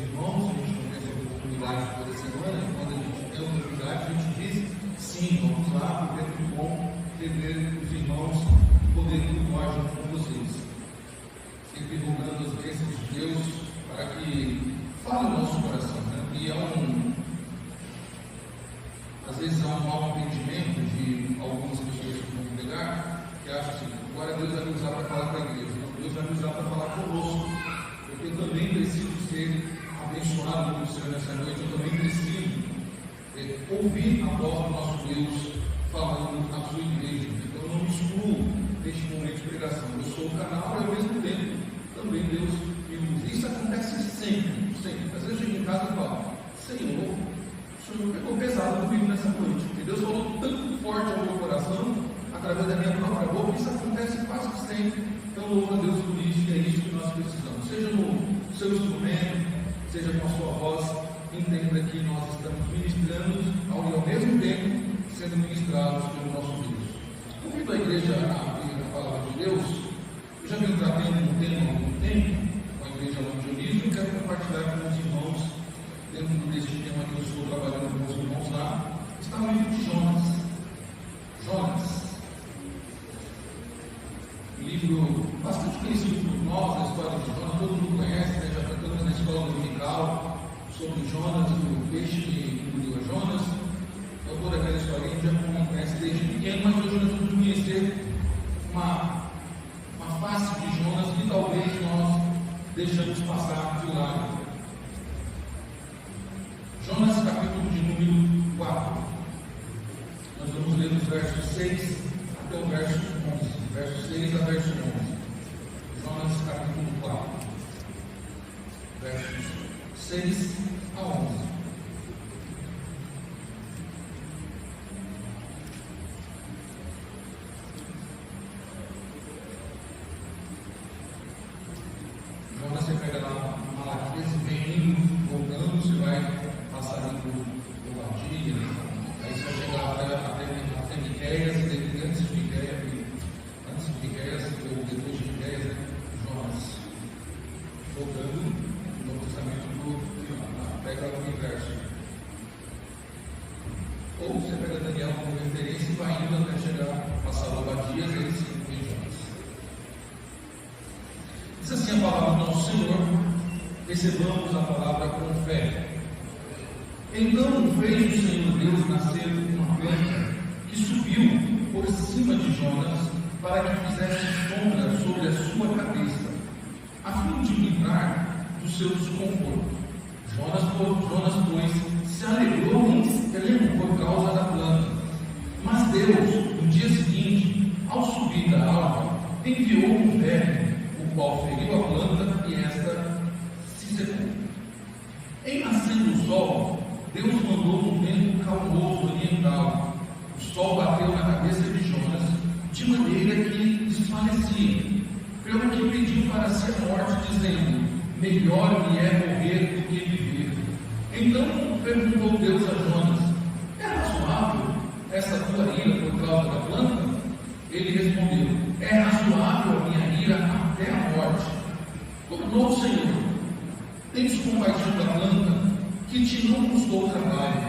irmãos, a gente não teve a oportunidade toda semana, e quando a gente tem a oportunidade, a gente diz, sim, vamos lá, porque é muito bom rever os irmãos e poder cultuar junto com vocês. Sempre rogando as bênçãos de Deus para que fale o nosso coração, né? E às vezes há um mau entendimento de algumas pessoas que vão pregar, que acham assim, agora Deus vai me usar para falar para a igreja, Deus vai me usar para falar conosco, porque eu também preciso ser abençoado pelo Senhor nessa noite, eu também preciso ouvir a voz do nosso Deus falando à sua igreja. Então eu não me excluo neste momento de pregação, eu sou o canal e ao mesmo tempo também Deus me usa. Isso acontece sempre, sempre. Às vezes eu chego em casa e falo, Senhor, o Senhor pegou pesado comigo nessa noite, porque Deus falou tanto forte ao meu coração, através da minha própria boca, isso acontece quase que sempre. Então louva a Deus por isso, e é isso que nós precisamos. Seja no seu instrumento, seja com a sua voz, entenda que nós estamos ministrando e ao mesmo tempo sendo ministrados pelo nosso Deus. Convido a igreja a abrir a palavra de Deus. Eu já venho tratando um tema há algum tempo, com a igreja lá de Dionísio, e quero compartilhar com os irmãos, dentro deste tema que eu estou trabalhando com os irmãos lá, está o livro de Jonas. Jonas. Um livro bastante conhecido por nós, a história de Jonas, todo mundo conhece, né? Já tratamos na escola dominical sobre Jonas, o peixe que engoliu a Jonas. Então toda aquela história a gente já conhece desde pequeno, mas hoje nós vamos conhecer uma face de Jonas que talvez nós deixamos passar de lado. Jonas, capítulo de número 4. Nós vamos ler os versos 6 até o verso 11. Verso 6 a verso 11. Jonas, capítulo 4. Versos 6 a 11. Jonas, você pega lá Malaquias e vem indo, voltando, você vai passar ali por Valdir, aí você vai chegar até Miqueias, e antes de Miqueias, ou depois de Miqueias, né? Jonas. Voltando no Novo Testamento, pega o inverso. Ou você pega Daniel como referência e vai indo até chegar, passar Obadias, e aí sim vem Jonas. Diz assim a palavra do nosso Senhor, recebamos a palavra com fé. Então fez o Senhor Deus nascer uma planta que subiu por cima de Jonas para que fizesse sombra sobre a sua cabeça, a fim de livrar do seu desconforto. Jonas, pois, se alegrou em extremo por causa da planta. Mas Deus, no dia seguinte, ao subir da alva, enviou um verme, o qual feriu a planta e esta se secou. Em nascendo o sol, Deus mandou um vento calmoso oriental. O sol bateu na cabeça de Jonas, de maneira que desfalecia, pelo que pediu para si a morte, dizendo, melhor me é morrer do que viver. Então perguntou Deus a Jonas, é razoável essa tua ira por causa da planta? Ele respondeu, é razoável a minha ira até a morte. Tornou o Senhor, tens compaixão da planta, que te não custou trabalho,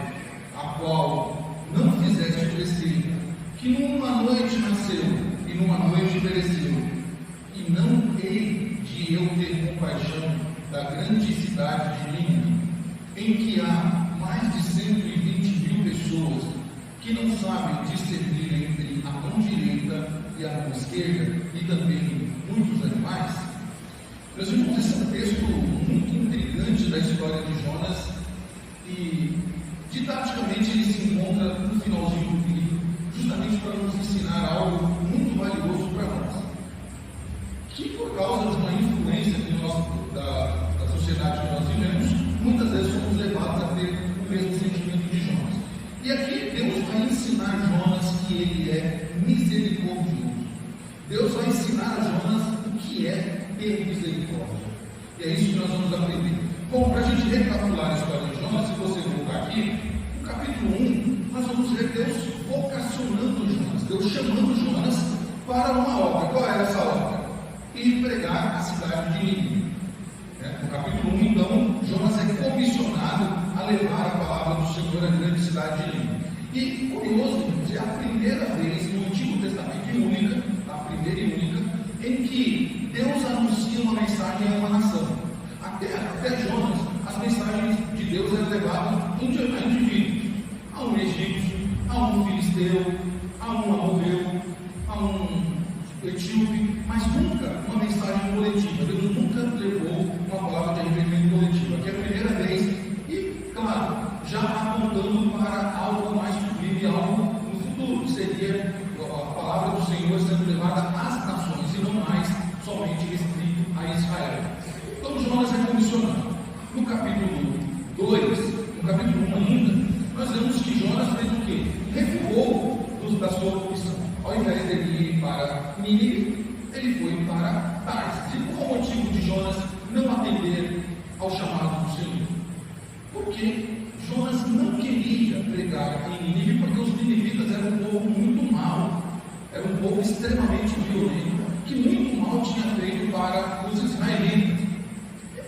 a qual não fizeste crescer, que numa noite nasceu e numa noite pereceu, e não hei de eu ter compaixão da grande cidade de Nínive, em que há mais de 120.000 pessoas que não sabem discernir entre a mão direita e a mão esquerda, e também muitos animais. Meus irmãos, esse é um texto muito intrigante da história de Jonas, e didaticamente ele se encontra no finalzinho do livro, justamente para nos ensinar algo muito valioso para nós, que por causa de uma influência da sociedade que nós vivemos, muitas vezes somos levados a ter o mesmo sentimento de Jonas. E aqui Deus vai ensinar Jonas que ele é misericordioso. Deus vai ensinar a Jonas o que é ter misericórdia. E é isso que nós vamos aprender. Bom, para a gente recapitular a história de Jonas, se você voltar aqui, no capítulo 1, nós vamos ver Deus vocacionando Jonas, Deus chamando Jonas para uma obra. Qual era essa obra? Ir pregar a cidade de Nínive. No capítulo 1, então, Jonas é a levar a palavra do Senhor à grande cidade de Nínive. E curioso, irmãos, é a primeira vez no Antigo Testamento, e única, a primeira e única, em que Deus anuncia uma mensagem a uma nação. Até Jonas, as mensagens de Deus eram levadas a indivíduos, a um egípcio, a um filisteu, a um amorreu, a um etíope, mas nunca uma mensagem coletiva. Deus nunca levou uma palavra de arrependimento coletiva, que é a primeira vez, e claro, já apontando para algo mais sublime, algo no futuro, seria a palavra do Senhor sendo levada às nações e não mais somente restrito a Israel. Então Jonas é comissionado. No capítulo 2, no capítulo 1 ainda, nós vemos que Jonas fez o quê? Recuou da sua opção. Ao invés de ele ir para Nínive, ele foi para Tarsis. E qual o motivo de Jonas não atender ao chamado do Senhor? Porque Jonas não queria pregar em Nínive, porque os ninivitas eram um povo muito mau, era um povo extremamente violento, que muito mal tinha feito para os israelitas.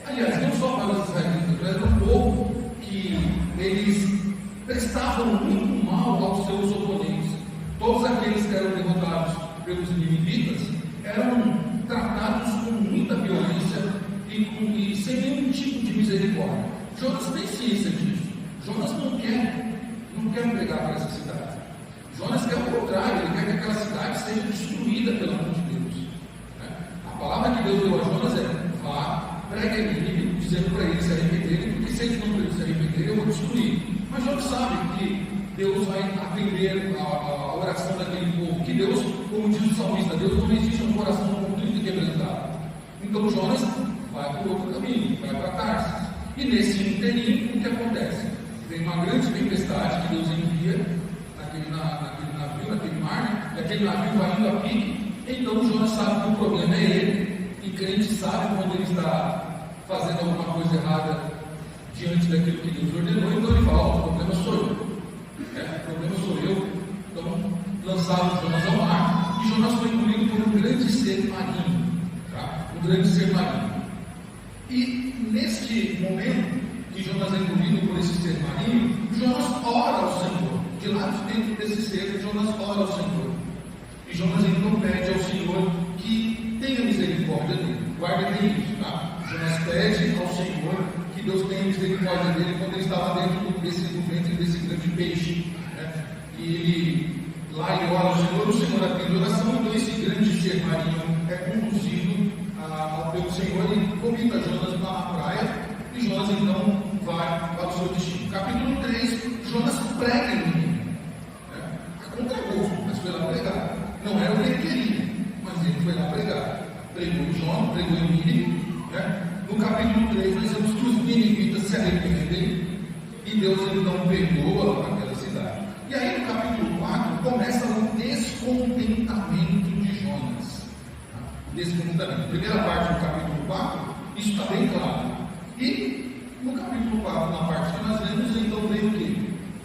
Aliás, não só para os israelitas, mas era um povo que eles prestavam muito mal aos seus oponentes. Todos aqueles que eram derrotados pelos ninivitas eram tratados com muita violência e sem nenhum tipo de misericórdia. Jonas tem ciência disso. Jonas não quer pregar para essa cidade. Jonas quer o contrário, ele quer que aquela cidade seja destruída pela mão de Deus. A palavra que Deus deu a Jonas é: vá, pregue em Nínive, dizendo para eles se arrependerem, porque se eles não se arrependerem, eu vou destruir. Mas Jonas sabe que Deus vai atender a oração daquele povo, que Deus, como diz o salmista, Deus não resiste a um coração contrito e quebrantado. Então Jonas vai por outro caminho, vai para Tarsis. E nesse inteirinho, o que acontece? Tem uma grande tempestade que Deus envia naquele navio, naquele mar, e aquele navio vai indo a pique. Então Jonas sabe que o problema é ele, e crente sabe quando ele está fazendo alguma coisa errada diante daquilo que Deus ordenou, então ele fala: o problema sou eu. O problema sou eu. Então lançaram Jonas ao mar, e Jonas foi engolido por um grande ser marinho, um grande ser marinho. E neste momento que Jonas é engolido por esse ser marinho, Jonas ora ao Senhor. De lá de dentro desse ser, Jonas ora ao Senhor. E Jonas então pede ao Senhor que tenha misericórdia dele. Guardem isso, tá? Jonas pede ao Senhor que Deus tenha misericórdia dele quando ele estava dentro do ventre desse grande peixe. E ele lá ele ora ao Senhor, o Senhor atende a oração, então esse grande ser marinho é conduzido pelo Senhor e convida Jonas para a praia, e Jonas então vai para o seu destino. Capítulo 3, Jonas prega em Nínive. A contragosto, mas foi lá pregar. Não era o que ele queria, mas ele foi lá pregar. Pregou em Jonas, pregou em Nínive. No capítulo 3, nós vemos que os ninivitas se arrependem e Deus então perdoa aquela cidade. E aí no capítulo 4 começa o descontentamento de Jonas. Descontentamento. Primeira parte do capítulo 4, isso está bem claro. E no capítulo 4, na parte que nós lemos, então vem o quê?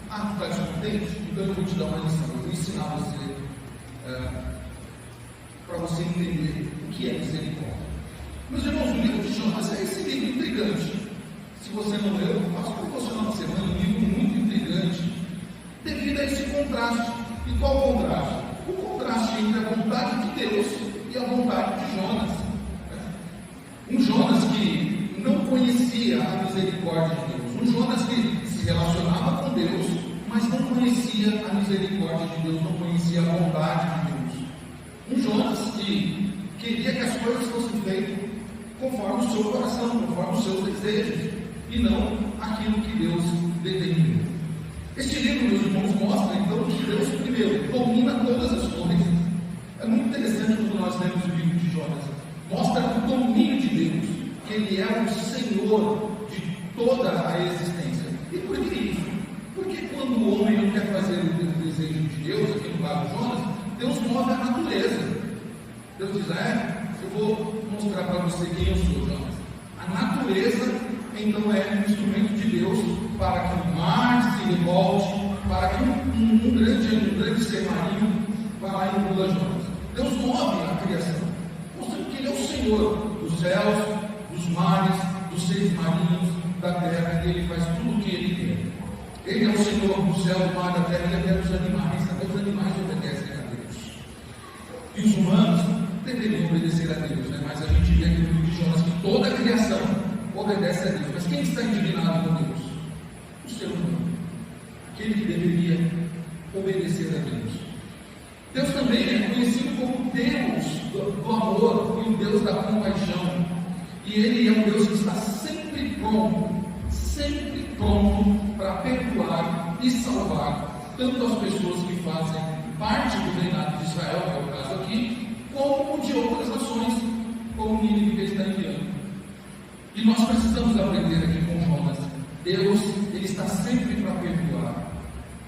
Tu está descontente? Então eu vou te dar uma lição, eu vou ensinar você, para você entender o que é misericórdia. Meus irmãos, o livro de Jonas é esse livro intrigante. Se você não leu, eu faço para você uma semana, um livro muito intrigante, devido a esse contraste. E qual o contraste? O contraste entre a vontade de Deus e a vontade de Jonas. Um Jonas que não conhecia a misericórdia de Deus. Um Jonas que se relacionava com Deus, mas não conhecia a misericórdia de Deus, não conhecia a bondade de Deus. Um Jonas que queria que as coisas fossem feitas conforme o seu coração, conforme os seus desejos, e não aquilo que Deus determinou. Este livro, meus irmãos, mostra então que Deus, primeiro, domina todas as coisas. É muito interessante quando nós lemos o livro de Jonas. Mostra o domínio de Deus, que Ele é o Senhor de toda a existência. E por que isso? Porque quando o homem não quer fazer o desejo de Deus, aqui no caso de Jonas, Deus move a natureza. Deus diz: eu vou mostrar para você quem eu sou, Jonas. A natureza, então, é um instrumento de Deus para que o mar se revolte, para que um grande ser marinho vá lá e engula Jonas. Deus move a criação, mostrando que Ele é o Senhor dos céus, dos mares, dos seres marinhos, da terra, e Ele faz tudo o que Ele quer. Ele é o Senhor do céu, do mar, da terra e até dos animais. Até os animais obedecem a Deus. E os humanos deveriam obedecer a Deus, né? Mas a gente vê aqui no livro de Jonas que toda a criação obedece a Deus. Mas quem está indignado com Deus? O ser humano. Aquele que deveria obedecer a Deus. Deus também é conhecido como Deus do amor e o Deus da compaixão. E Ele é um Deus que está sempre pronto para perdoar e salvar tanto as pessoas que fazem parte do reinado de Israel, que é o caso aqui, como de outras nações, como o Nínive que ele está enviando. E nós precisamos aprender aqui com Jonas. Deus, Ele está sempre para perdoar,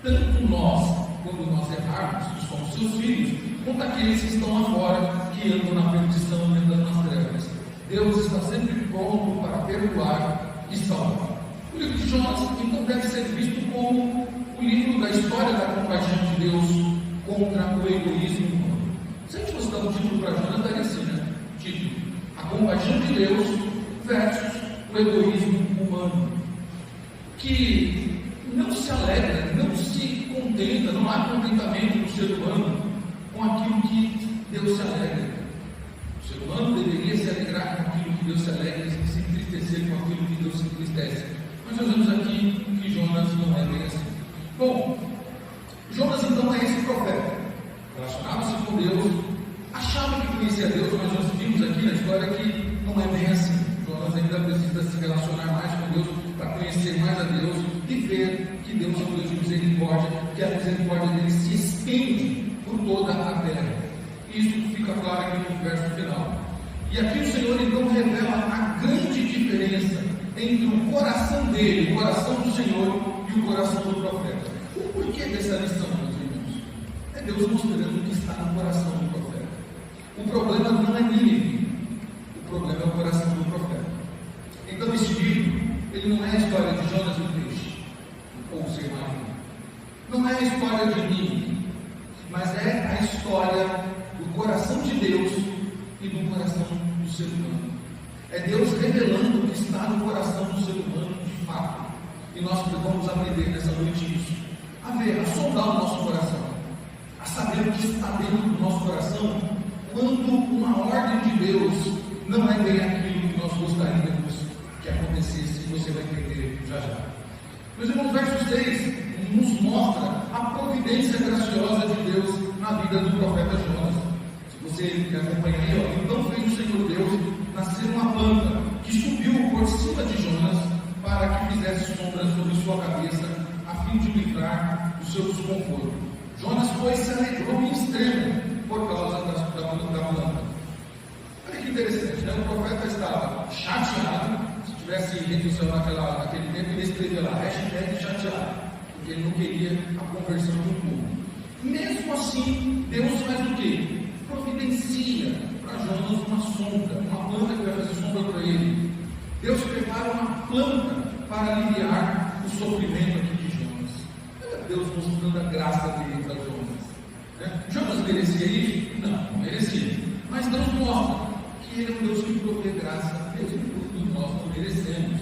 tanto nós, quando nós errarmos, que somos seus filhos, quanto aqueles que estão lá fora, que andam na perdição, andando nas trevas. Deus está sempre pronto para perdoar e salvar. O livro de Jonas, então, deve ser visto como o livro da história da compaixão de Deus contra o egoísmo humano. Se a gente fosse dar um título para Jonas, daria assim, né? Título: A compaixão de Deus versus o egoísmo humano. Que não se alegra, não se contenta, não há contentamento no ser humano com aquilo que Deus se alegra. O ser humano deveria se alegrar com aquilo que Deus se alegra e se entristecer com aquilo que Deus se entristece. Mas nós vemos aqui que Jonas não é bem assim. Bom, Jonas então é esse profeta, relacionava-se com Deus, achava que conhecia Deus, mas nós vimos aqui na história que não é bem assim. Jonas ainda precisa se relacionar mais com Deus para conhecer mais a Deus e ver que Deus é um Deus de misericórdia, que a misericórdia dele se estende por toda a terra. Isso fica claro aqui no verso final. E aqui o Senhor então revela a grande diferença entre o coração dele, o coração do Senhor e o coração do profeta. O porquê dessa lição, meus irmãos? É Deus mostrando o que está no coração do profeta. O problema não é Nínive, o problema é o coração do profeta. Então esse livro, ele não é a história de Jonas e o peixe, ou o ser marinho. Não é a história de Nínive, mas é a história do coração de Deus e do coração do ser humano. É Deus revelando o que está no coração do ser humano de fato. E nós vamos aprender nessa noite isso. A ver, a sondar o nosso coração, a saber o que está dentro do nosso coração, quando uma ordem de Deus não é bem aquilo que nós gostaríamos que acontecesse, e você vai entender já já. Meus irmãos, verso 6 nos mostra a providência graciosa de Deus na vida do profeta Jonas. Se você me acompanha aí, ó, então fez o Senhor Deus nascer uma planta que subiu por cima de Jonas para que fizesse sombra sobre sua cabeça, a fim de livrar do seu desconforto. Jonas, pois, se alegrou em extremo por causa da planta. Olha que interessante, né? O profeta estava chateado. Se tivesse rede social naquele tempo, ele escrevia lá, #chateado, porque ele não queria a conversão do povo. Mesmo assim, Deus faz o quê? Providencia para Jonas uma sombra, uma planta que vai fazer sombra para ele. Deus prepara uma planta para aliviar o sofrimento aqui de Jonas. Olha Deus mostrando a graça dele para Jonas. Né? Jonas merecia isso? Não merecia. Mas Deus mostra que Ele é um Deus que provê graça, mesmo quando nós não merecemos.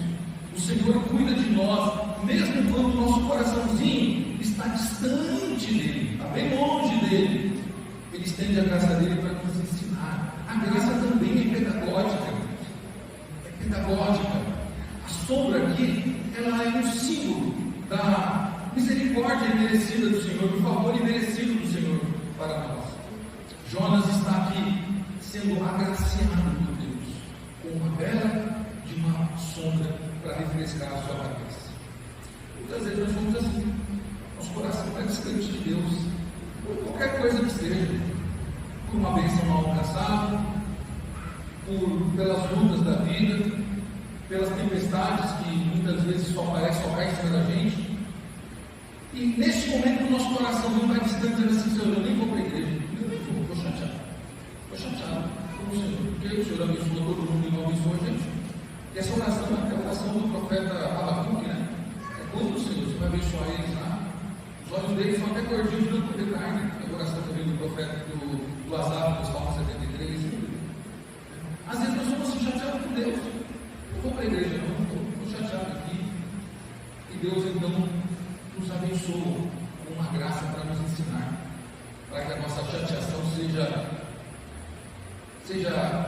O Senhor cuida de nós, mesmo quando o nosso coraçãozinho está distante dEle, está bem longe dEle. Ele estende a graça dEle para nos ensinar. A graça também é pedagógica. A sombra aqui, ela é um símbolo da misericórdia imerecida do Senhor, do favor imerecido do Senhor para nós. Jonas está aqui sendo agraciado por Deus, com uma bela de uma sombra para refrescar a sua cabeça. Muitas vezes nós somos assim, nosso coração está distante de Deus, por qualquer coisa que seja, por uma bênção mal alcançada, pelas lutas da vida, pelas tempestades que muitas vezes só caem em cima da gente. E nesse momento o nosso coração não vai distante, dizendo assim: Senhor, eu nem vou para a igreja, eu nem vou, estou chateado com o Senhor, porque o Senhor abençoou todo mundo e não abençoou a gente. E essa oração é a oração do profeta Abacuque, né? É coisa do Senhor, você vai abençoar eles lá. Os olhos deles são até gordinhos de não poder carne. É a oração também do profeta do Asaf, do Salmo 73. Às vezes nós somos assim, chateados com Deus. Não vou para a igreja, não, estou chateado aqui. E Deus então nos abençoa com uma graça para nos ensinar, para que a nossa chateação seja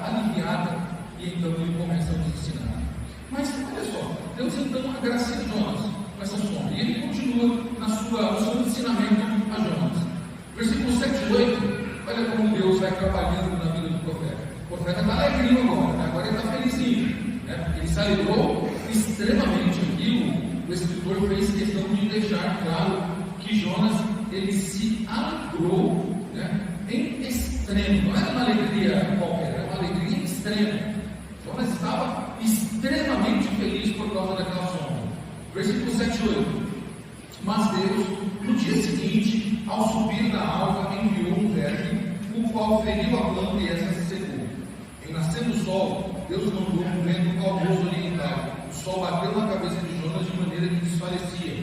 aliviada, e então Ele começa a nos ensinar. Mas olha só, Deus então agracia Jonas com essa sombra, e Ele continua no seu ensinamento a Jonas. Versículo 7 e 8, olha como Deus vai trabalhando na vida do profeta. O profeta está alegrinho agora ele está felizinho, né? Ele se alegrou extremamente aqui. O escritor fez questão de deixar claro que Jonas, ele se alegrou, né, em extremo. Não era uma alegria qualquer, era uma alegria extrema. Jonas estava extremamente feliz por causa daquela sombra. Versículo 7 e 8. Mas Deus, no dia seguinte, ao subir da alva, enviou um verme, o qual feriu a planta e essa se secou. Em nascendo o sol, Deus mandou um vento calmoso oriental. O sol bateu na cabeça de Jonas de maneira que desfalecia,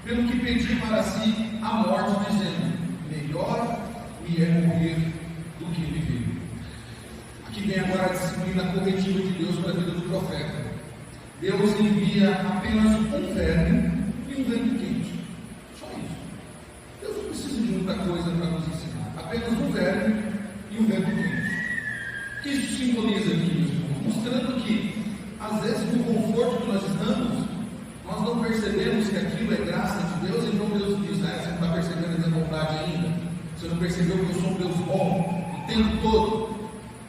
pelo que pediu para si a morte, dizendo: melhor me é morrer do que viver. Aqui vem agora a disciplina corretiva de Deus para a vida do profeta. Deus envia apenas um verme e um vento quente. Só isso. Deus não precisa de muita coisa para nos ensinar. Apenas um verme e um vento quente. O que isso simboliza aqui, meus irmãos? Mostrando que, às vezes, no conforto que nós estamos, nós não percebemos que aquilo é graça de Deus, então Deus diz: você não está percebendo a minha bondade ainda? Você não percebeu que eu sou um Deus bom o tempo todo?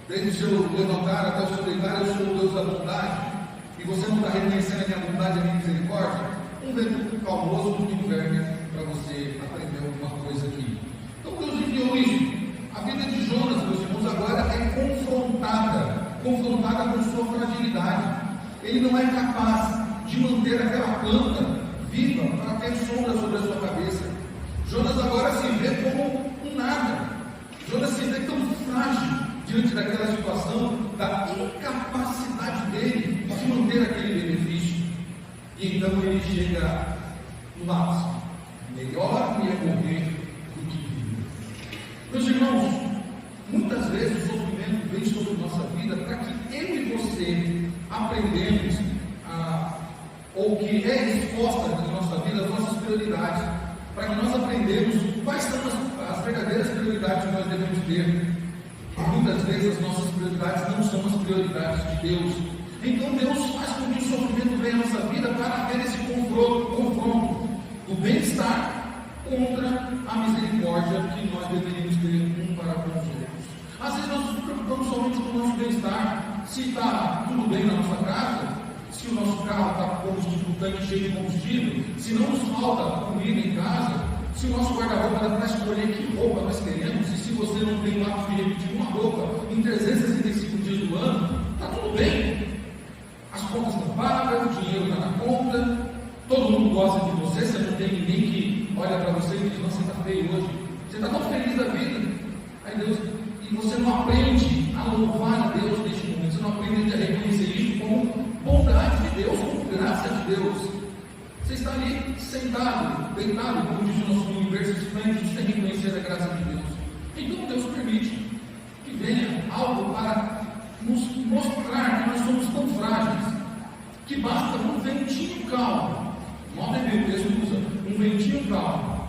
Desde o seu levantar até o seu deitar, eu sou o Deus da bondade, e você não está reconhecendo a minha bondade e a minha misericórdia? Um vento calmoso e um verme para você aprender alguma coisa aqui. Então Deus enviou isso. A vida de Jonas, meus irmãos, agora é confrontada com sua fragilidade. Ele não é capaz de manter aquela planta viva para ter sombra sobre a sua cabeça. Jonas agora se vê como um nada. Jonas se vê tão frágil diante daquela situação, da incapacidade dele de manter aquele benefício. E então ele chega no ápice: melhor me é morrer do que viver. Meus irmãos, muitas vezes o sofrimento vem sobre nossa vida para que eu e você aprendemos ou que é exposta na nossa vida as nossas prioridades, para que nós aprendamos quais são as verdadeiras prioridades que nós devemos ter. Muitas vezes as nossas prioridades não são as prioridades de Deus. Então Deus faz com que o sofrimento venha à nossa vida para haver esse confronto do bem-estar contra a misericórdia que nós deveríamos ter um para com os outros. Às vezes nós nos preocupamos somente com o nosso bem-estar. Se está tudo bem na nossa casa, se o nosso carro está com o tanque cheio de combustível, se não nos falta comida em casa, se o nosso guarda-roupa dá para escolher que roupa nós queremos, e se você não tem o hábito de repetir uma roupa em 365 dias do ano, está tudo bem. As contas estão pagas, o dinheiro está na conta, todo mundo gosta de você, você não tem ninguém que olha para você e diz: nossa, você está feio hoje, você está tão feliz da vida. Aí Deus, e você não aprende a louvar a Deus neste momento, você não aprende a reconhecer isso como bondade de Deus, como graça de Deus. Você está ali sentado, deitado, como diz o nosso universo esplêndido, sem reconhecer a graça de Deus. Então Deus permite que venha algo para nos mostrar que nós somos tão frágeis, que basta um ventinho calmo. Notem bem, o texto usa um ventinho calmo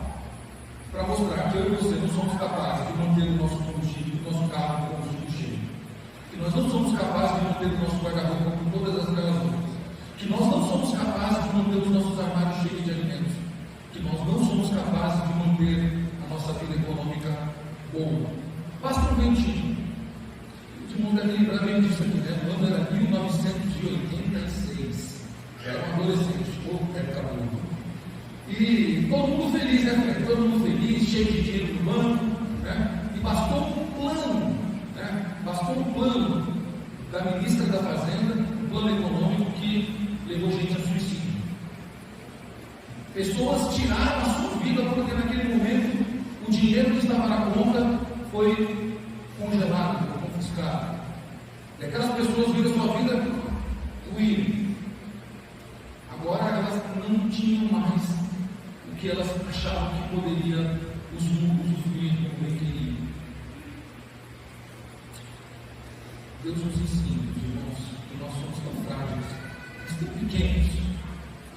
para mostrar que eu e você não somos capazes de manter o nosso combustível, o nosso carro com combustível cheio. Que nós não somos capazes de manter o nosso guarda-roupa com todas as relações. Que nós não somos capazes de manter os nossos armários cheios de alimentos. Que nós não somos capazes de manter a nossa vida econômica boa. Basta um ventinho. O mundo deve lembrar bem disso aqui, né? O ano era 1986. Era um adolescente, pouco época boa. E todo mundo feliz, né? Todo mundo feliz, cheio de dinheiro no banco, né? E bastou um plano, né? Bastou um plano da ministra da Fazenda, um plano econômico que levou gente a suicídio. Pessoas tiraram a sua vida porque naquele momento o dinheiro que estava na conta foi congelado, foi confiscado. E aquelas pessoas viram a sua vida ruir. Agora elas não tinham mais o que elas achavam que poderia usufruir como bem queriam. Deus nos ensina, irmãos, que nós somos tão frágeis, tão pequenos,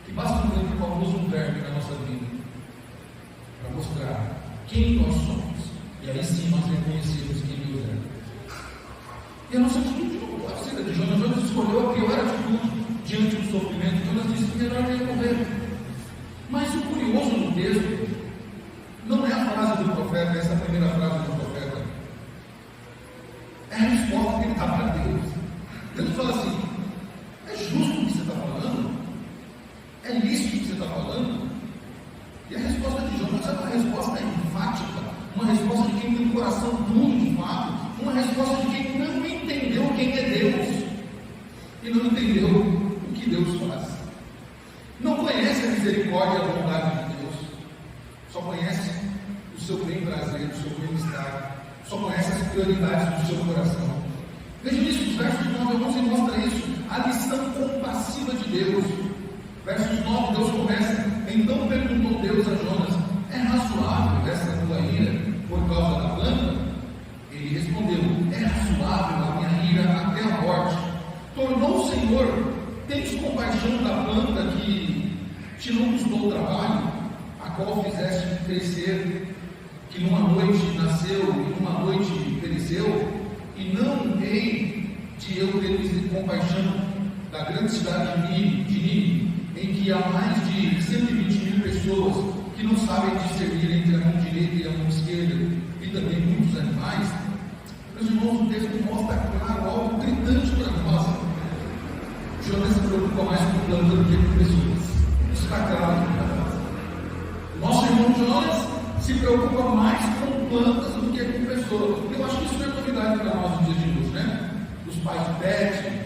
que basta um vento calmoso, um verme na nossa vida, mostrar quem nós somos. E aí sim nós reconhecemos quem Deus é. E a nossa atitude não pode ser a de Jonas. Jonas escolheu a pior atitude diante do sofrimento. Jonas disse que melhor ia morrer. Mas o curioso no texto não é a frase do profeta, essa primeira frase do profeta. É a resposta que ele dá para Deus. Deus fala assim: é justo o que você está falando? É lícito o que você está falando? E a resposta de Jonas é uma resposta enfática, uma resposta de quem tem um coração duro de fato, uma resposta de quem não entendeu quem é Deus e não entendeu o que Deus faz. Não conhece a misericórdia e a bondade de Deus, só conhece o seu bem-prazer, o seu bem-estar, só conhece as prioridades do seu coração. Veja isso, os versos 9 a 11 mostra isso, a lição compassiva de Deus. Versos 9, Deus começa: então perguntou Deus a Jonas: é razoável essa tua ira por causa da planta? Ele respondeu: é razoável a minha ira até a morte. Tornou o Senhor: tens compaixão da planta que te não custou trabalho, a qual fizeste crescer, que numa noite nasceu e numa noite pereceu? E não hei de eu ter compaixão da grande cidade de Nínive, em que há mais de 120.000 pessoas que não sabem discernir entre a mão direita e a mão esquerda, e também muitos animais. Meus irmãos, o texto mostra claro algo gritante para nós. Jonas se preocupa mais com plantas do que com pessoas. Isso está claro para nós. Nosso irmão Jonas se preocupa mais com plantas do que com pessoas. Eu acho que isso não é novidade para nós nos dias de hoje, né? Dos pais de pet,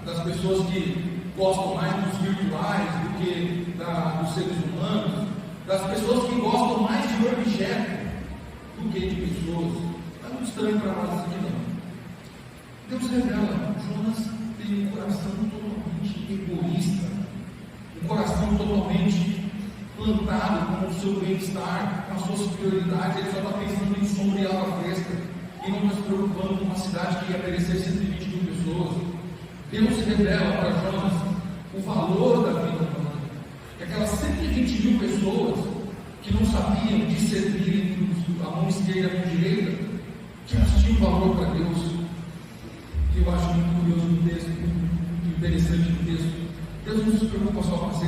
das pessoas que gostam mais dos virtuais do que dos seres humanos, das pessoas que gostam mais de objeto do que de pessoas. Está muito estranho para nós aqui, não. Deus revela: Jonas tem um coração totalmente egoísta, um coração totalmente plantado com o seu bem-estar, com as suas prioridades. Ele só está pensando em sombra e água fresca, e não está se preocupando com uma cidade que ia perecer 120.000 pessoas. Deus revela para Jonas o valor da vida humana, que aquelas 120.000 pessoas que não sabiam discernir entre a mão esquerda e a mão direita, que elas tinham valor para Deus. Que eu acho muito curioso no texto, muito interessante no texto. Deus não se preocupa só com 120.000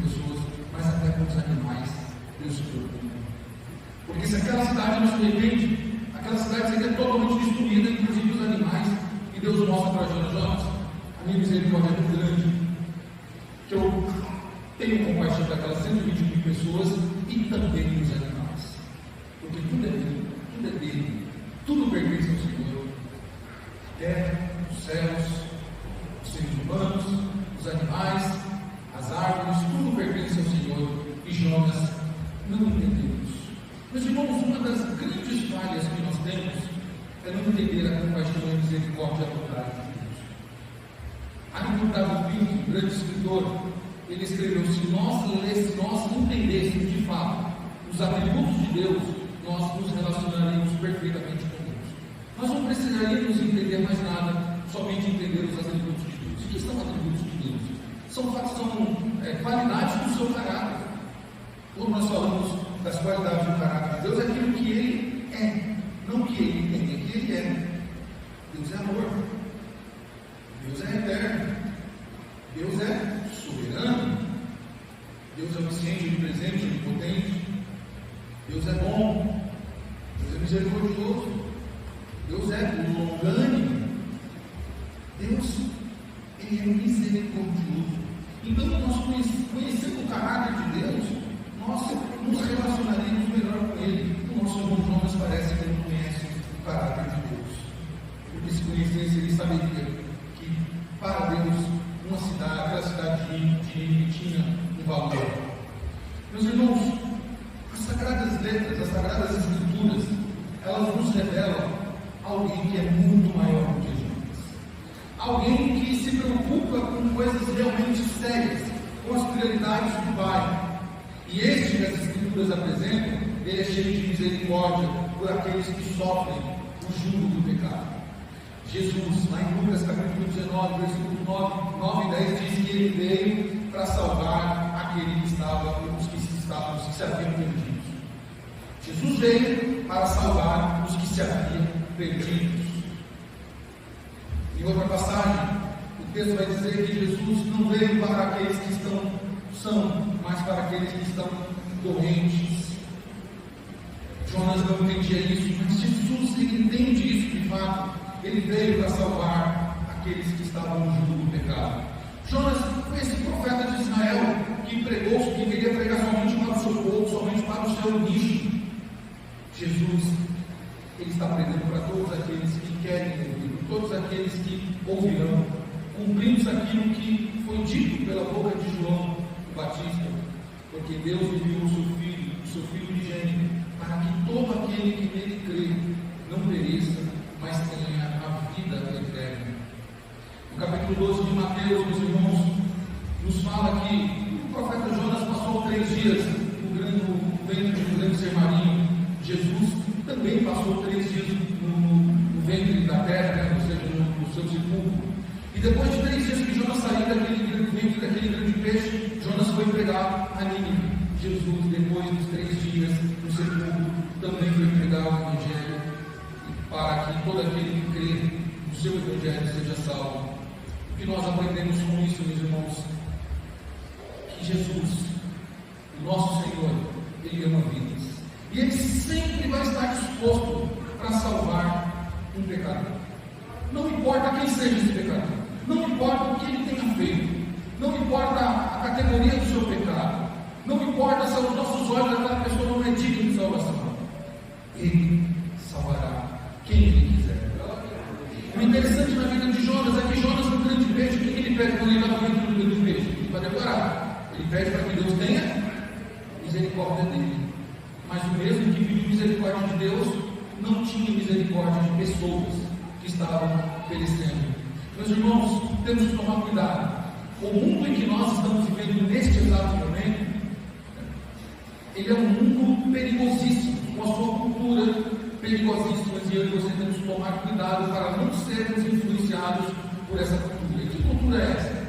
pessoas, mas até com os animais. Deus se preocupa. Porque se aquela cidade não se arrepende, aquela cidade seria totalmente destruída, inclusive os animais. E Deus mostra para Jonas: a minha misericórdia é muito grande, que eu tenho compaixão daquelas 120.000 pessoas e também dos animais. Porque tudo é dele, tudo é dele, tudo pertence ao Senhor. A terra, os céus, os seres humanos, os animais, as árvores, tudo pertence ao Senhor. E Jonas não entendeu isso. Meus irmãos, uma das grandes falhas que nós temos é não entender a compaixão e a misericórdia e a bondade de Deus. Arthur Pink, um grande escritor, ele escreveu: se nós entendêssemos de fato os atributos de Deus, nós nos relacionaríamos perfeitamente com Deus. Nós não precisaríamos entender mais nada, somente entender os atributos de Deus. O que são atributos de Deus? São qualidades do seu caráter. Quando nós falamos das qualidades do caráter de Deus, é aquilo que Ele é, não o que Ele tem, é que Ele é. Deus é amor, Deus é eterno, Deus é soberano, Deus é onisciente, onipresente, onipotente, Deus é bom, Deus é misericordioso, Deus é longânimo, Deus, Ele é misericordioso. Então, nós conhecendo o caráter de Deus, nós nos relacionaremos melhor com Ele. O nosso irmão Jonas parece que não conhece o caráter de Deus, porque se conhecesse, ele saberia que para Deus aquela cidade de Nínive tinha um valor. Meus irmãos, as sagradas letras, as sagradas escrituras, elas nos revelam alguém que é muito maior do que Jonas, alguém que se preocupa com coisas realmente sérias, com as prioridades do Pai. E este que as escrituras apresentam, ele é cheio de misericórdia por aqueles que sofrem o jugo do pecado. Jesus, lá em Lucas capítulo 19, versículos 9 e 10, diz que ele veio para salvar os que se se haviam perdido. Jesus veio para salvar os que se haviam perdidos. Em outra passagem, o texto vai dizer que Jesus não veio para aqueles que estão sãos, mas para aqueles que estão doentes. Jonas não entendia isso, mas Jesus, ele entende isso de fato. Ele veio para salvar aqueles que estavam no jugo do pecado. Jonas foi esse profeta de Israel que pregou, que queria pregar somente para o seu povo, somente para o seu nicho. Jesus, ele está pregando para todos aqueles que querem ouvir, todos aqueles que ouvirão, cumprindo aquilo que foi dito pela boca de João o Batista, porque Deus enviou o seu filho unigênito, para que todo aquele que nele crê não pereça, mas tenha a vida eterna. No capítulo 12 de Mateus, meus irmãos, nos fala que o profeta Jonas passou 3 dias no ventre do grande ser marinho. Jesus também passou 3 dias no ventre da terra, ou seja, no seu sepulcro. E depois de 3 dias que Jonas saiu daquele ventre, daquele grande peixe, Jonas foi pregar a Nínive. Jesus, depois dos 3 dias no sepulcro, também foi pregar o Evangelho, para que todo aquele que crê no seu Evangelho seja salvo. O que nós aprendemos com isso, meus irmãos? Que Jesus, o nosso Senhor, Ele ama vidas. E Ele sempre vai estar disposto para salvar um pecador. Não importa quem seja esse pecador, não importa o que ele tenha feito, não importa a categoria do seu pecado, não importa se aos nossos olhos aquela pessoa não é digna de salvação. Ele salvará quem Ele quiser. O interessante na vida de Jonas é que Jonas, no grande peixe, o que ele pede quando ele está no ventre do grande peixe? Ele vai decorar. Ele pede para que Deus tenha misericórdia dele. Mas o mesmo que pediu misericórdia de Deus, não tinha misericórdia de pessoas que estavam perecendo. Meus irmãos, temos que tomar cuidado. O mundo em que nós estamos vivendo neste exato momento, ele é um mundo perigosíssimo, com a sua cultura perigosíssima, e eu e você temos que tomar cuidado para não sermos influenciados por essa cultura. E que cultura é essa?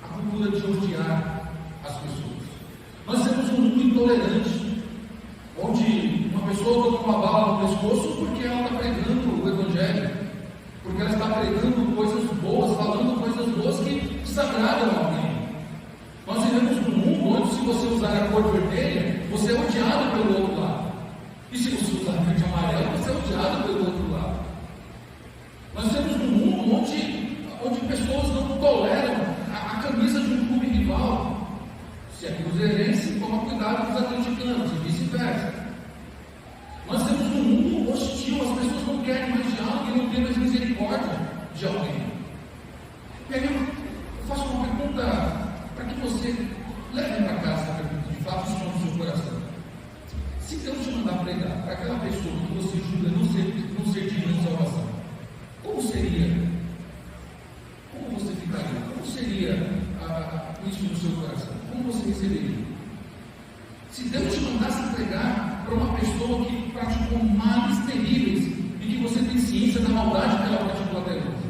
A cultura de odiar as pessoas. Nós temos um mundo intolerante, onde uma pessoa toma uma bala no pescoço porque ela está pregando o Evangelho, porque ela está pregando coisas boas, falando coisas boas que desagradam a alguém. Nós vivemos num mundo onde, se você usar a cor vermelha, você é odiado pelo outro lado. E se você usar a verde e amarelo, você é odiado pelo outro lado. Nós temos um mundo onde pessoas não toleram a camisa de um clube rival. Se é cruzeirense, toma cuidado com os atleticanos e vice-versa. Nós temos um mundo hostil, as pessoas não querem mais diálogo e não têm mais misericórdia de alguém. E aí eu faço uma pergunta para que você leve para casa essa pergunta, de fato, isso no seu coração. Se Deus te mandar pregar para aquela pessoa que você julga não ser digna de salvação, como seria? Como você ficaria? Como seria isso no seu coração? Como você receberia? Se Deus te mandasse pregar para uma pessoa que praticou males terríveis e que você tem ciência da maldade que ela praticou até hoje.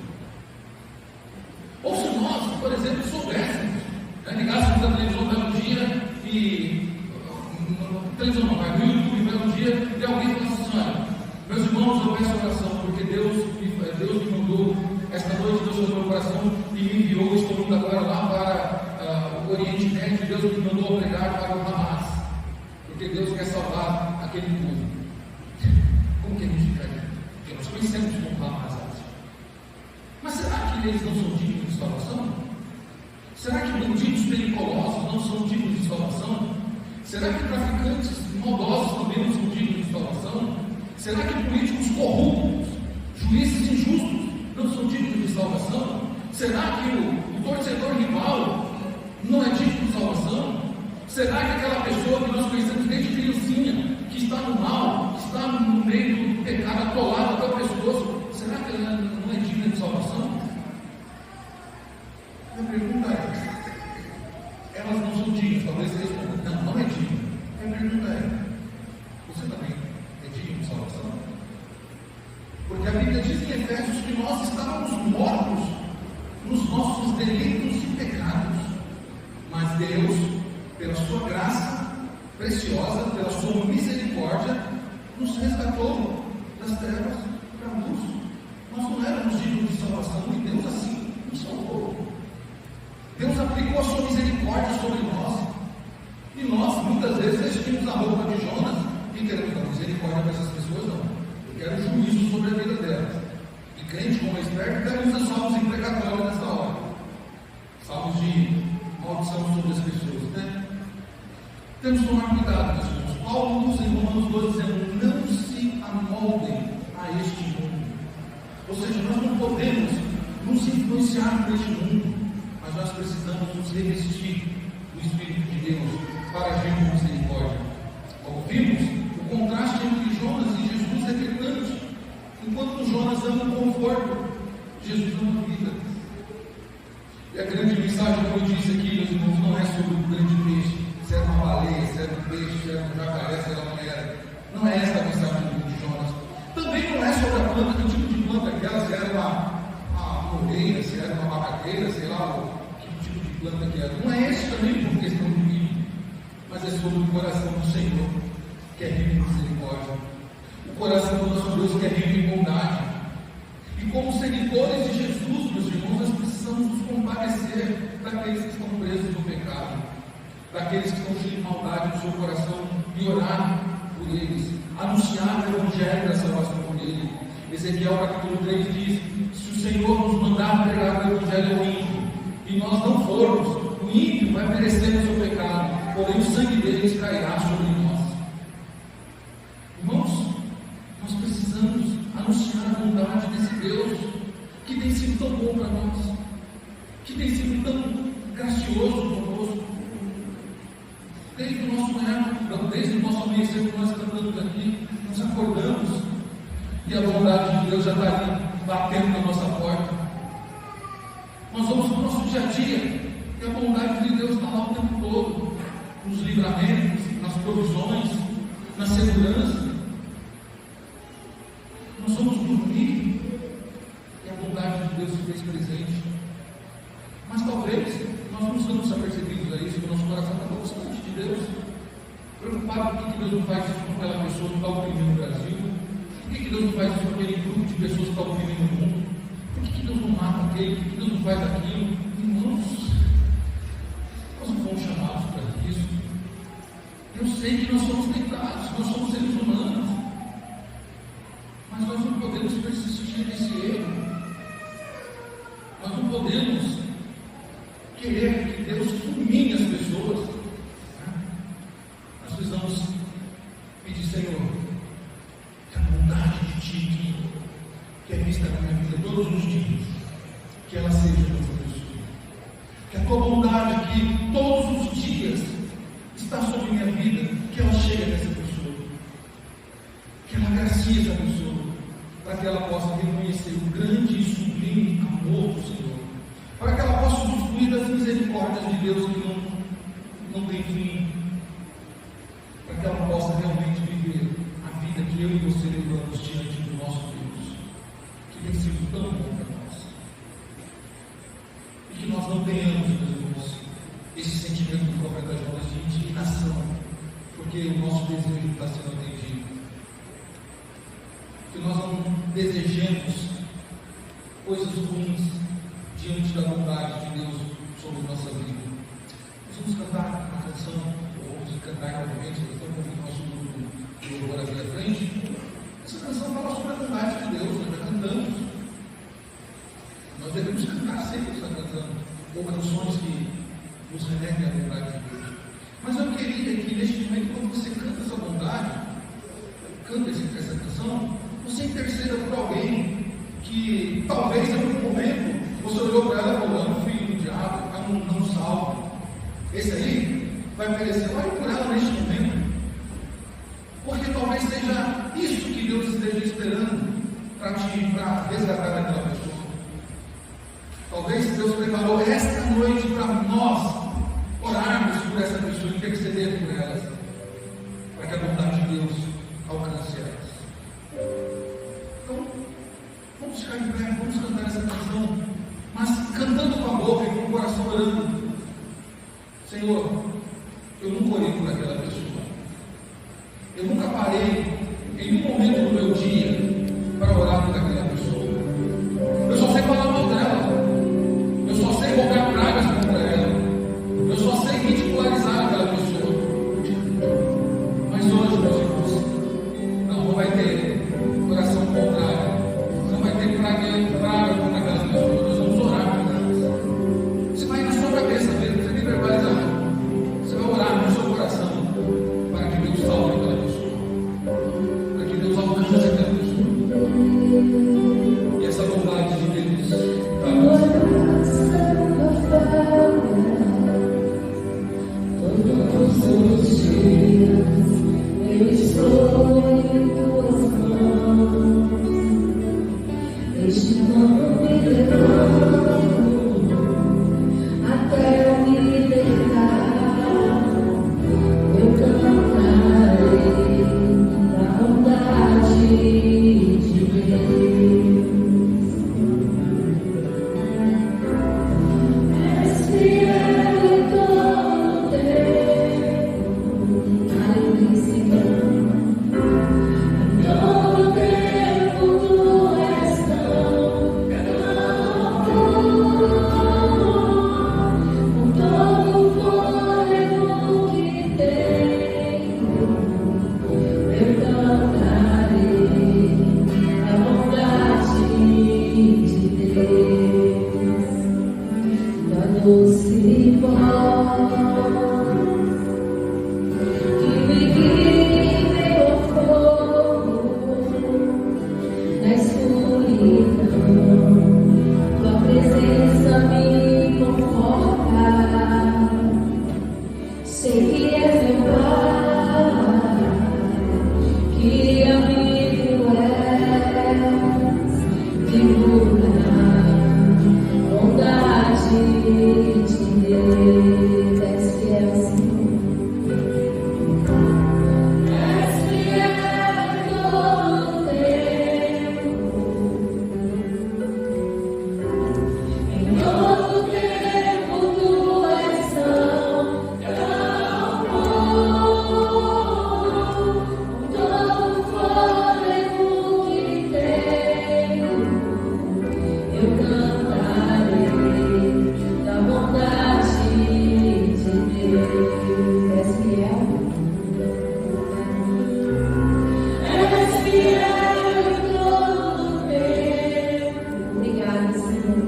Ou se nós, por exemplo, soubéssemos, ligássemos a televisão vai um dia e televisão não, vai no YouTube vai um dia e alguém fala assim: olha, meus irmãos, eu peço oração porque Deus me mandou esta noite, Deus chamou meu coração e me enviou, estou indo agora lá para o Oriente Médio, Deus me mandou pregar para o Hamas, porque Deus quer salvar aquele povo. Como que a gente fica? Porque nós conhecemos como Hamas. Mas será que eles não são dignos de salvação? Será que bandidos periculosos não são dignos de salvação? Será que traficantes maldosos também não são dignos de salvação? Será que políticos corruptos, juízes injustos, não são dignos de salvação? Será que o torcedor rival não é digno de salvação? Será que aquela pessoa que nós conhecemos desde criancinha, que está no mal, que está no meio do pecado, atolado até o pescoço, será que ela não é digna de salvação? A pergunta é: elas não são dignas? Talvez você responda: não é digna. A pergunta é: você também é digno de salvação? Porque a Bíblia diz em Efésios que nós estávamos mortos nos nossos delitos e pecados, mas Deus, pela sua graça, preciosa, pela sua misericórdia, nos resgatou das trevas para a luz. Nós não éramos dignos de salvação e Deus assim nos salvou. Deus aplicou a sua misericórdia sobre nós. E nós, muitas vezes, vestimos a roupa de Jonas e queremos dar misericórdia para essas pessoas, não. Eu quero juízo sobre a vida delas. E crente, como é esperto, até usa salmos imprecatórios nessa hora. Salmos de maldição sobre as pessoas, né? Temos que tomar cuidado, meus irmãos. Paulo usa em Romanos 12 dizendo: não se amoldem a este mundo. Ou seja, nós não podemos nos influenciar por este mundo, mas nós precisamos nos revestir do Espírito de Deus para agir com misericórdia. Como vimos, o contraste entre Jonas e Jesus é gritante. Enquanto Jonas ama o conforto, Jesus ama a vida. E a grande mensagem, como eu disse aqui, meus irmãos, não é sobre o grande peixe, se era uma baleia, se era um peixe, se era um jacaré, se era uma mulher. Não é essa a mensagem do livro de Jonas. Também não é sobre a planta, que tipo de planta é aquela, se era uma moreira, se era uma abacateira, sei lá, que tipo de planta que era. Não é esse também por questão do livro, mas é sobre o coração do Senhor, que é rico em misericórdia. O coração do nosso Deus, que é rico em bondade. E como seguidores de Jesus, meus irmãos, nós precisamos nos compadecer daqueles que estão presos no pecado, daqueles que estão cheios de maldade no seu coração, e orar por eles, anunciar o Evangelho da salvação por ele. Ezequiel capítulo 3 diz: se o Senhor nos mandar pregar o Evangelho ao ímpio, e nós não formos, o ímpio vai perecer no seu pecado, porém o sangue deles cairá sobre nós. Irmãos, nós precisamos anunciar a bondade desse Deus, que tem sido tão bom para nós, que tem sido tão gracioso conosco. Desde o nosso manhã, desde o nosso amanhecer, que nós cantamos aqui, nós acordamos e a bondade de Deus já está ali, batendo na nossa porta. Nós vamos para o nosso dia a dia, e a bondade de Deus está lá o tempo todo, nos livramentos, nas provisões, na segurança. Nós vamos dormir e a bondade de Deus se fez presente. Mas talvez nós não estamos apercebidos a isso, que o nosso coração está tão distante de Deus, preocupado com o que Deus não faz isso com aquela pessoa que está oprimindo o Brasil, por que Deus não faz isso com aquele grupo de pessoas que está oprimindo o mundo, por que Deus não mata aquele, por que Deus não faz aquilo. Irmãos, nós não fomos chamados para isso. Eu sei que nós somos tentados, nós somos seres humanos, mas nós não podemos persistir nesse erro. Nós não podemos querer que Deus fulmine as pessoas. Nós precisamos pedir: Senhor, que a bondade de Ti, que é vista na minha vida todos os dias, que ela seja nessa pessoa. Que a Tua bondade, que todos os dias está sobre minha vida, que ela chegue nessa pessoa. Que ela agracie essa pessoa, para que ela possa reconhecer o grande e sublime amor do Senhor, para que ela possa usufruir das misericórdias de Deus que não tem fim, para que ela possa realmente viver a vida que eu e você levamos diante do nosso Deus, que tem sido tão bom para nós. E que nós não tenhamos, meus irmãos, esse sentimento do profeta Jonas de indignação, porque o nosso desejo está sendo atendido. Que nós não desejemos coisas ruins diante da bondade de Deus sobre nossa vida. Nós vamos cantar uma canção, ou vamos cantar novamente, nós estamos com o nosso grupo de louvor aqui à frente. Essa canção fala sobre a bondade de Deus, nós já cantamos. Nós devemos cantar sempre essa canção, ou canções que nos remetem à bondade de Deus. Mas eu queria que neste momento, quando você canta essa bondade, canta essa canção, você interceda por alguém que talvez em algum momento você olhou para ela e falou: filho do diabo, não salvo. Esse aí vai perecer. Olhe por ela neste momento, porque talvez seja isso que Deus esteja esperando para resgatar aquela pessoa. Talvez Deus preparou esta noite para nós orarmos por essa pessoa e interceder por elas, para que a vontade de Deus alcance elas. Então, vamos ficar de pé, vamos cantar essa canção, mas cantando com a boca e com o coração orando. Senhor, eu nunca orei por aquela pessoa. Eu nunca parei em um momento do meu dia para orar por aquela pessoa. Eu só sei falar mal dela. Eu só sei colocar pragas contra ela. Eu só sei ridicularizar aquela pessoa. Mas hoje, meus irmãos, não vai ter coração contrário. Não vai ter praga contra aquelas pessoas. Nós vamos orar por elas. Você vai na sua cabeça mesmo, você nem verbaliza nada. Você vai orar no seu coração para que Deus salve aquela pessoa. Para que Deus alcance aquela pessoa. E essa bondade de Deus está todos os dias eu estou em tuas mãos. Este mundo me levanto até eu me deitar. Eu cantarei da bondade de Deus. És fiel em todo tempo, Senhor. Em todo tempo tu és tão com todo o fôlego que tenho, eu cantarei a bondade de Deus, da doce voz que me guia ao fogo, na escuridão, tua presença me conforta. Sei que és meu Pai, que amigo és, vivo na bondade de Deus. És fiel, Senhor. És fiel em todo tempo, em todo tempo tu és tão bom, com todo o fôlego que tenho, eu cantarei da bondade de Deus. És fiel. És fiel em todo tempo. Obrigada, Senhor.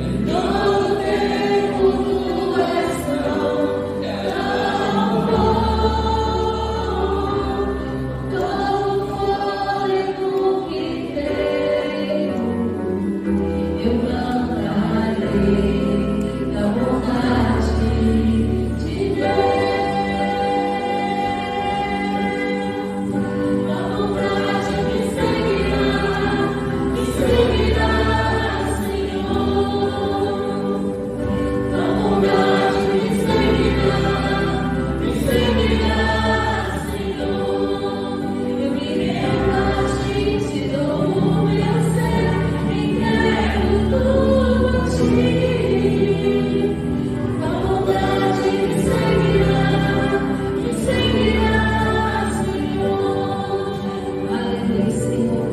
Em todo tempo tu és tão bom, todo o fôlego que tenho, eu cantarei da bondade de Deus. A bondade me seguirá, Senhor. A bondade me seguirá, Senhor. Eu me rendo a ti, te dou o meu ser, entrego tudo a ti. A bondade me seguirá, Senhor. Aleluia, Senhor.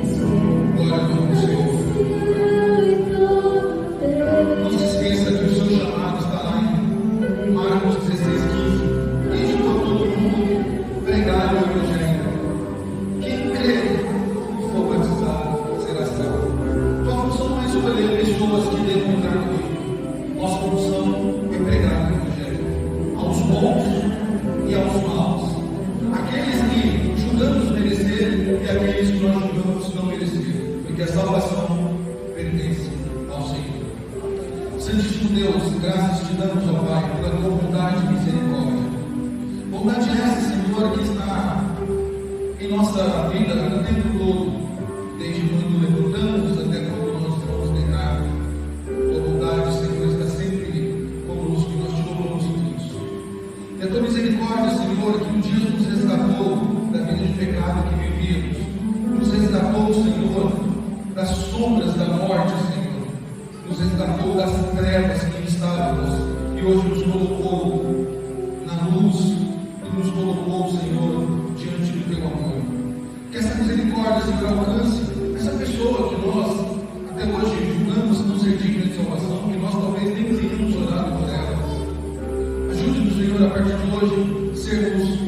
És fiel. glória ao Senhor. Fiel em todo tempo. Não se esqueça que o seu chamado está lá em Marcos 16:15. Ide por todo mundo, pregai o Evangelho. Quem crer e for batizado será salvo. Tua função não é escolher pessoas que devam entrar comigo. Nossa função é pregar o Evangelho aos bons e aos maus. Aqueles que julgamos merecer e aqueles que nós julgamos não merecer. Porque a salvação pertence ao Senhor. Santíssimo Deus, graças te damos, ó Pai, pela tua bondade e misericórdia. Bondade essa, Senhor, que está em nossa vida o tempo todo, desde quando levantamos até quando nós vamos deitar. Tua bondade, Senhor, está sempre conosco e nós te louvamos por isso. E a tua misericórdia, Senhor, que um dia nos resgatou da vida de pecado que vivíamos, nos resgatou, Senhor, das sombras da morte, Senhor, nos resgatou das trevas que estávamos, e hoje nos colocou na luz e nos colocou, Senhor, diante do teu amor. Que essa misericórdia, Senhor, alcance essa pessoa que nós até hoje julgamos não ser digna de salvação, que nós talvez nem tenhamos orado por ela. Ajude-nos, Senhor, a partir de hoje, sermos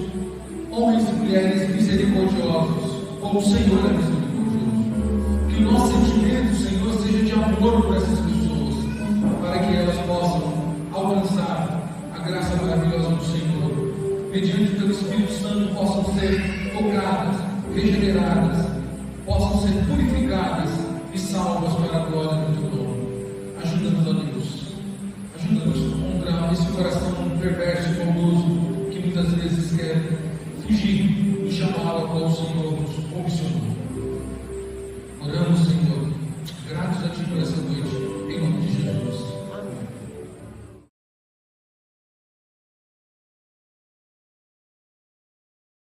homens e mulheres misericordiosos, como o Senhor é misericordioso. Que o nosso sentimento, Senhor, seja de amor por essas pessoas, para que elas possam alcançar a graça maravilhosa do Senhor. Mediante o teu Espírito Santo, possam ser tocadas, regeneradas, possam ser purificadas e salvas para a glória do teu nome. Ajuda-nos, ó Deus. Ajuda-nos contra esse coração perverso e maldoso que muitas vezes quer fugir do chamado ao qual o Senhor nos comissionou.